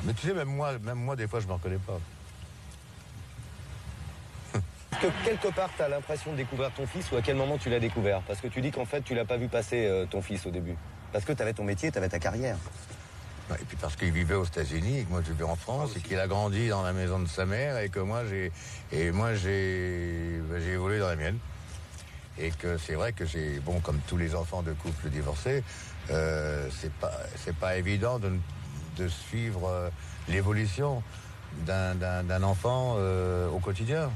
Mais tu sais, même moi, des fois, je ne me reconnais pas. Est-ce que quelque part, tu as l'impression de découvrir ton fils ou à quel moment tu l'as découvert? Parce que tu dis qu'en fait, tu l'as pas vu passer ton fils au début. Parce que tu avais ton métier, tu avais ta carrière. Et puis parce qu'il vivait aux États-Unis, et que moi je vivais en France, et qu'il a grandi dans la maison de sa mère, et que moi j'ai évolué dans la mienne. Et que c'est vrai que bon, comme tous les enfants de couples divorcés, c'est pas évident de suivre l'évolution d'un enfant au quotidien.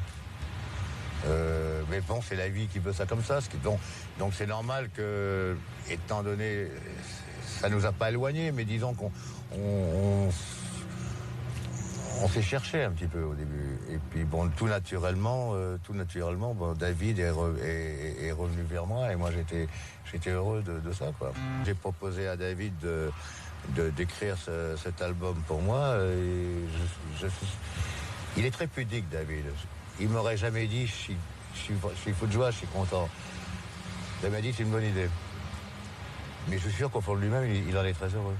Mais bon, c'est la vie qui veut ça comme ça. Donc c'est normal que, étant donné, ça nous a pas éloignés, mais disons qu'on s'est cherché un petit peu au début. Et puis bon, tout naturellement, bon, David est revenu vers moi et moi j'étais heureux de ça, quoi. J'ai proposé à David d'écrire cet album pour moi. Et il est très pudique, David. Il m'aurait jamais dit je suis fou de joie, je suis content. Il m'a dit c'est une bonne idée. Mais je suis sûr qu'au fond de lui-même, il en est très heureux.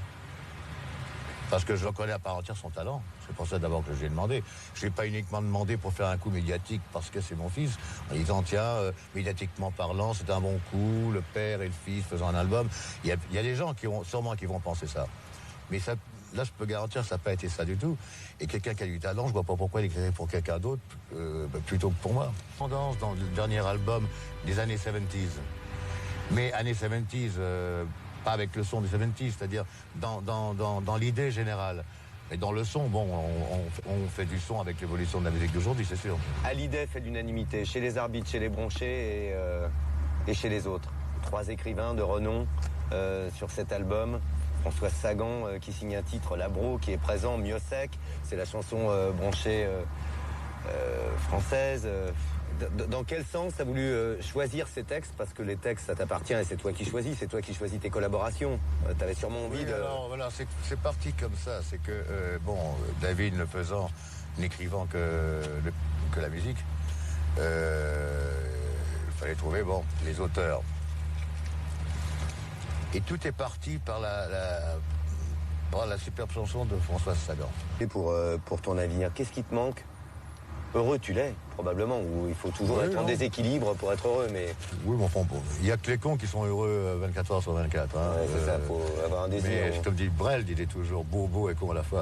Parce que je reconnais à part entière son talent. C'est pour ça d'abord que je lui ai demandé. Je ne l'ai pas uniquement demandé pour faire un coup médiatique parce que c'est mon fils. En disant, tiens, médiatiquement parlant, c'est un bon coup, le père et le fils faisant un album. Il y a des gens qui vont penser ça. Mais ça, là, je peux garantir que ça n'a pas été ça du tout. Et quelqu'un qui a du talent, je ne vois pas pourquoi il écrirait pour quelqu'un d'autre plutôt que pour moi. Tendance dans le dernier album des années 70s. Mais années 70s, pas avec le son des 70s, c'est-à-dire dans l'idée générale. Et dans le son, bon, on fait du son avec l'évolution de la musique d'aujourd'hui, c'est sûr. Hallyday fait l'unanimité chez les arbitres, chez les bronchés et chez les autres. 3 écrivains de renom sur cet album. François Sagan qui signe un titre, Labro, qui est présent, Mieux sec, c'est la chanson bronchée française. Dans quel sens tu as voulu choisir ces textes? Parce que les textes, ça t'appartient et c'est toi qui choisis tes collaborations. Tu avais sûrement envie de... Alors voilà, c'est parti comme ça. C'est que, David ne faisant, n'écrivant que la musique, il fallait trouver, les auteurs. Et tout est parti par la superbe chanson de François Sagan. Et pour ton avenir, qu'est-ce qui te manque? Heureux, tu l'es, probablement, ou il faut toujours être en déséquilibre pour être heureux, mais... Oui, mais enfin, il y a que les cons qui sont heureux 24 heures sur 24. Hein. Ouais, c'est ça, faut avoir un désir. Mais comme dit Brel, il est toujours beau et con à la fois.